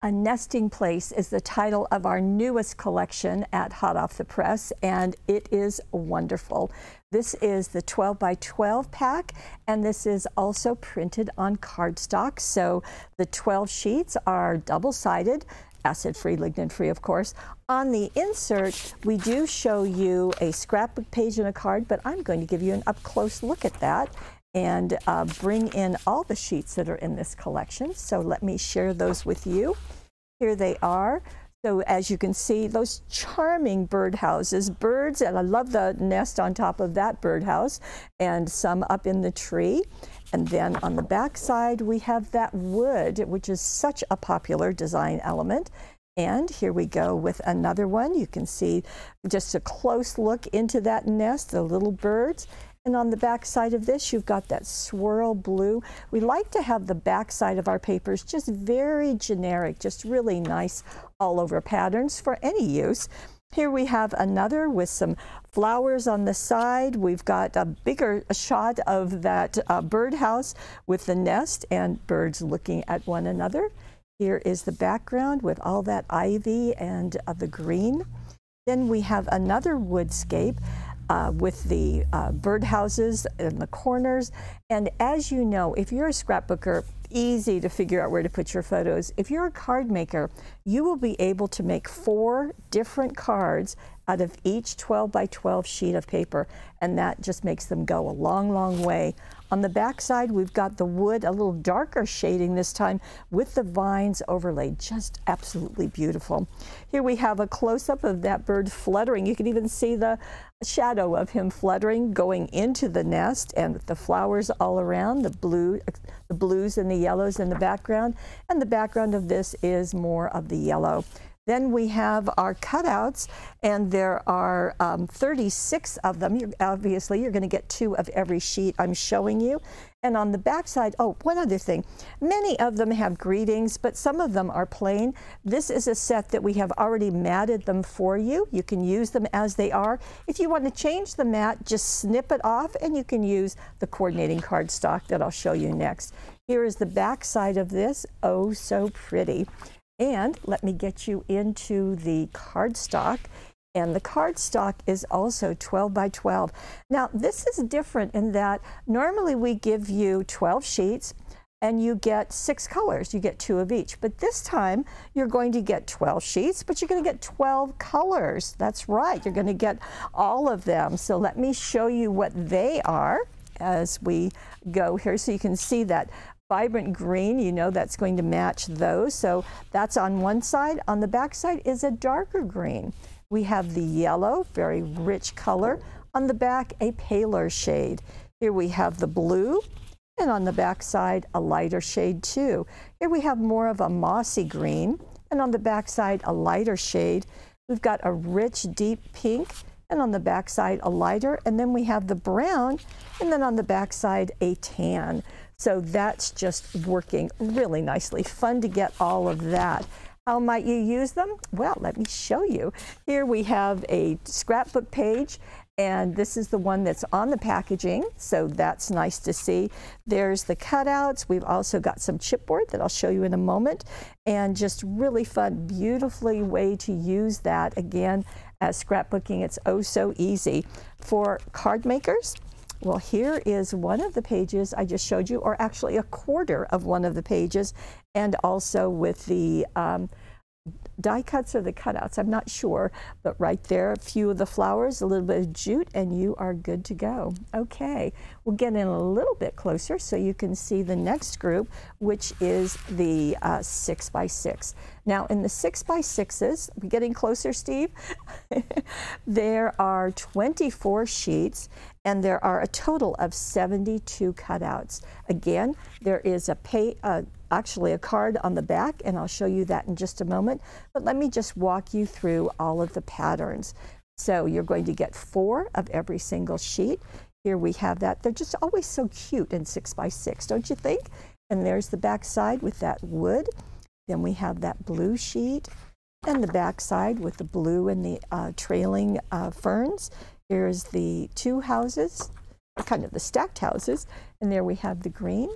A Nesting Place is the title of our newest collection at Hot Off the Press, and it is wonderful. This is the 12 by 12 pack, and this is also printed on cardstock. So the 12 sheets are double-sided, acid-free, lignin-free, of course. On the insert, we do show you a scrapbook page and a card, but I'm going to give you an up-close look at that and bring in all the sheets that are in this collection. So let me share those with you. Here they are. So as you can see, those charming birdhouses, birds, and I love the nest on top of that birdhouse, and some up in the tree. And then on the back side, we have that wood, which is such a popular design element. And here we go with another one. You can see just a close look into that nest, the little birds. And on the back side of this, you've got that swirl blue. We like to have the back side of our papers just very generic, just really nice all over patterns for any use. Here we have another with some flowers on the side. We've got a bigger shot of that birdhouse with the nest and birds looking at one another. Here is the background with all that ivy and the green. Then we have another woodscape with the birdhouses in the corners. And as you know, if you're a scrapbooker, easy to figure out where to put your photos. If you're a card maker, you will be able to make 4 different cards out of each 12 by 12 sheet of paper, and that just makes them go a long, long way. On the back side, we've got the wood, a little darker shading this time with the vines overlaid, just absolutely beautiful. Here we have a close-up of that bird fluttering. You can even see the shadow of him fluttering going into the nest, and the flowers all around, the blues and the yellows in the background, and the background of this is more of the yellow. Then we have our cutouts, and there are 36 of them. Obviously, you're going to get 2 of every sheet I'm showing you. And on the back side, oh, one other thing. Many of them have greetings, but some of them are plain. This is a set that we have already matted them for you. You can use them as they are. If you want to change the mat, just snip it off, and you can use the coordinating cardstock that I'll show you next. Here is the back side of this. Oh, so pretty. And let me get you into the cardstock. And the cardstock is also 12 by 12. Now, this is different in that normally we give you 12 sheets and you get 6 colors. You get 2 of each. But this time, you're going to get 12 sheets, but you're going to get 12 colors. That's right. You're going to get all of them. So let me show you what they are as we go here so you can see that vibrant green. You know that's going to match those. So that's on one side. On the back side is a darker green. We have the yellow, very rich color. On the back, a paler shade. Here we have the blue, and on the back side, a lighter shade too. Here we have more of a mossy green, and on the back side, a lighter shade. We've got a rich, deep pink, and on the back side, a lighter. And then we have the brown, and then on the back side, a tan. So that's just working really nicely. Fun to get all of that. How might you use them? Well, let me show you. Here we have a scrapbook page, and this is the one that's on the packaging, so that's nice to see. There's the cutouts. We've also got some chipboard that I'll show you in a moment, and just really fun, beautifully way to use that. Again, as scrapbooking, it's oh so easy. For card makers, well, here is one of the pages I just showed you, or actually a quarter of one of the pages, and also with the die cuts or the cutouts, I'm not sure, but right there, a few of the flowers, a little bit of jute, and you are good to go. Okay, we'll get in a little bit closer so you can see the next group, which is the 6 by 6. Now, in the 6 by 6s, we getting closer, Steve? There are 24 sheets, and there are a total of 72 cutouts. Again, there is actually a card on the back, and I'll show you that in just a moment. But let me just walk you through all of the patterns. So you're going to get 4 of every single sheet. Here we have that. They're just always so cute in 6 by 6, don't you think? And there's the back side with that wood. Then we have that blue sheet, and the back side with the blue and the trailing ferns. Here's the 2 houses, kind of the stacked houses, and there we have the green.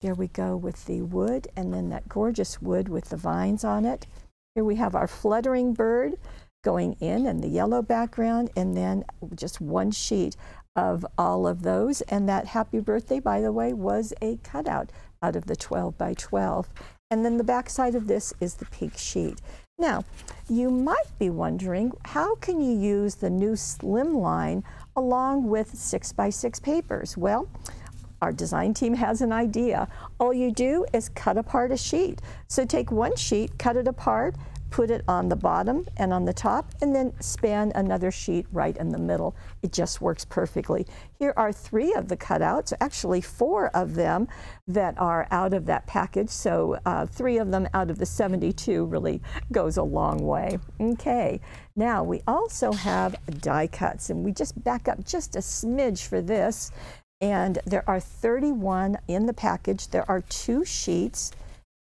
There we go with the wood, and then that gorgeous wood with the vines on it. Here we have our fluttering bird going in and the yellow background, and then just one sheet of all of those. And that happy birthday, by the way, was a cutout out of the 12 by 12. And then the back side of this is the pink sheet. Now, you might be wondering, how can you use the new Slimline along with 6 by 6 papers? Well, our design team has an idea. All you do is cut apart a sheet. So take one sheet, cut it apart, put it on the bottom and on the top, and then span another sheet right in the middle. It just works perfectly. Here are 3 of the cutouts, actually 4 of them that are out of that package. So 3 of them out of the 72 really goes a long way. Okay, now we also have die cuts, and we just back up just a smidge for this. And there are 31 in the package. There are 2 sheets,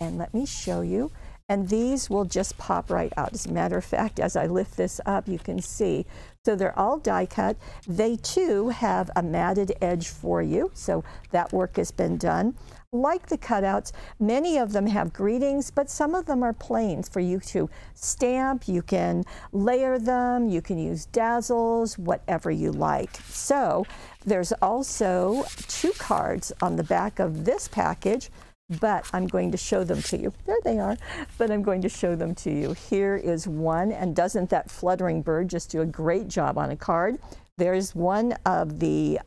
and let me show you. And these will just pop right out. As a matter of fact, as I lift this up, you can see. So they're all die cut. They too have a matted edge for you. So that work has been done. Like the cutouts, many of them have greetings, but some of them are plain for you to stamp. You can layer them, you can use dazzles, whatever you like. So there's also 2 cards on the back of this package, but I'm going to show them to you. There they are, but I'm going to show them to you. Here is one, and doesn't that fluttering bird just do a great job on a card? There's one of the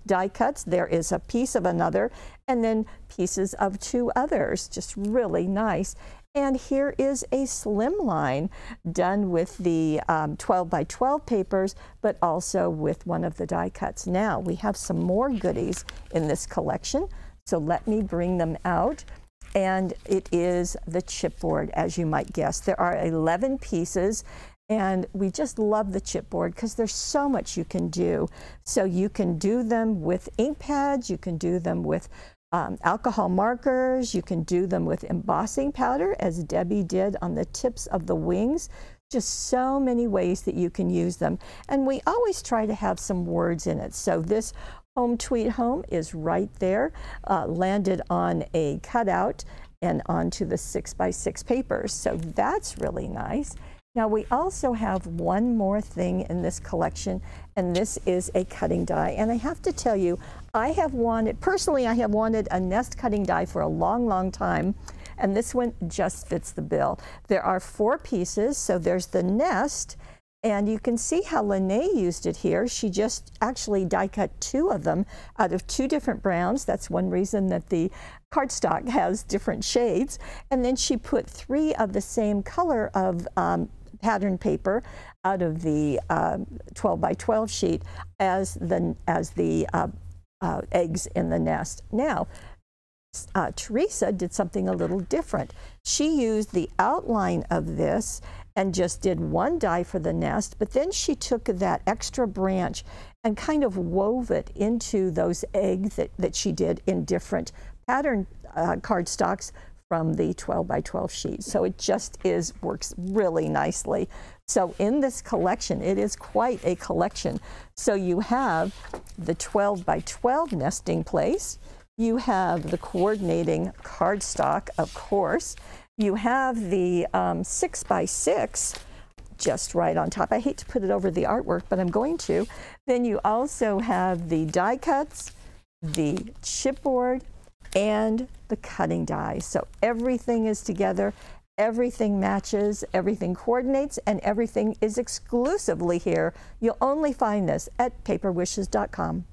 die cuts. There is a piece of another, and then pieces of 2 others. Just really nice. And here is a Slimline done with the 12 by 12 papers, but also with one of the die cuts. Now we have some more goodies in this collection, so let me bring them out. And it is the chipboard, as you might guess. There are 11 pieces. And we just love the chipboard because there's so much you can do. So you can do them with ink pads, you can do them with alcohol markers, you can do them with embossing powder, as Debbie did on the tips of the wings. Just so many ways that you can use them. And we always try to have some words in it. So this Home Sweet Home is right there, landed on a cutout and onto the 6 by 6 papers. So that's really nice. Now we also have one more thing in this collection, and this is a cutting die. And I have to tell you, personally I have wanted a nest cutting die for a long, long time, and this one just fits the bill. There are 4 pieces, so there's the nest, and you can see how Lene used it here. She just actually die cut 2 of them out of 2 different browns. That's one reason that the cardstock has different shades. And then she put 3 of the same color of pattern paper out of the 12 by 12 sheet as the eggs in the nest. Now, Teresa did something a little different. She used the outline of this and just did 1 die for the nest, but then she took that extra branch and kind of wove it into those eggs that she did in different pattern cardstocks from the 12 by 12 sheet. So it just works really nicely. So in this collection, it is quite a collection. So you have the 12 by 12 nesting place, you have the coordinating cardstock, of course, you have the 6 by 6 just right on top. I hate to put it over the artwork, but I'm going to. Then you also have the die cuts, the chipboard, and the cutting die. So everything is together, everything matches, everything coordinates, and everything is exclusively here. You'll only find this at paperwishes.com.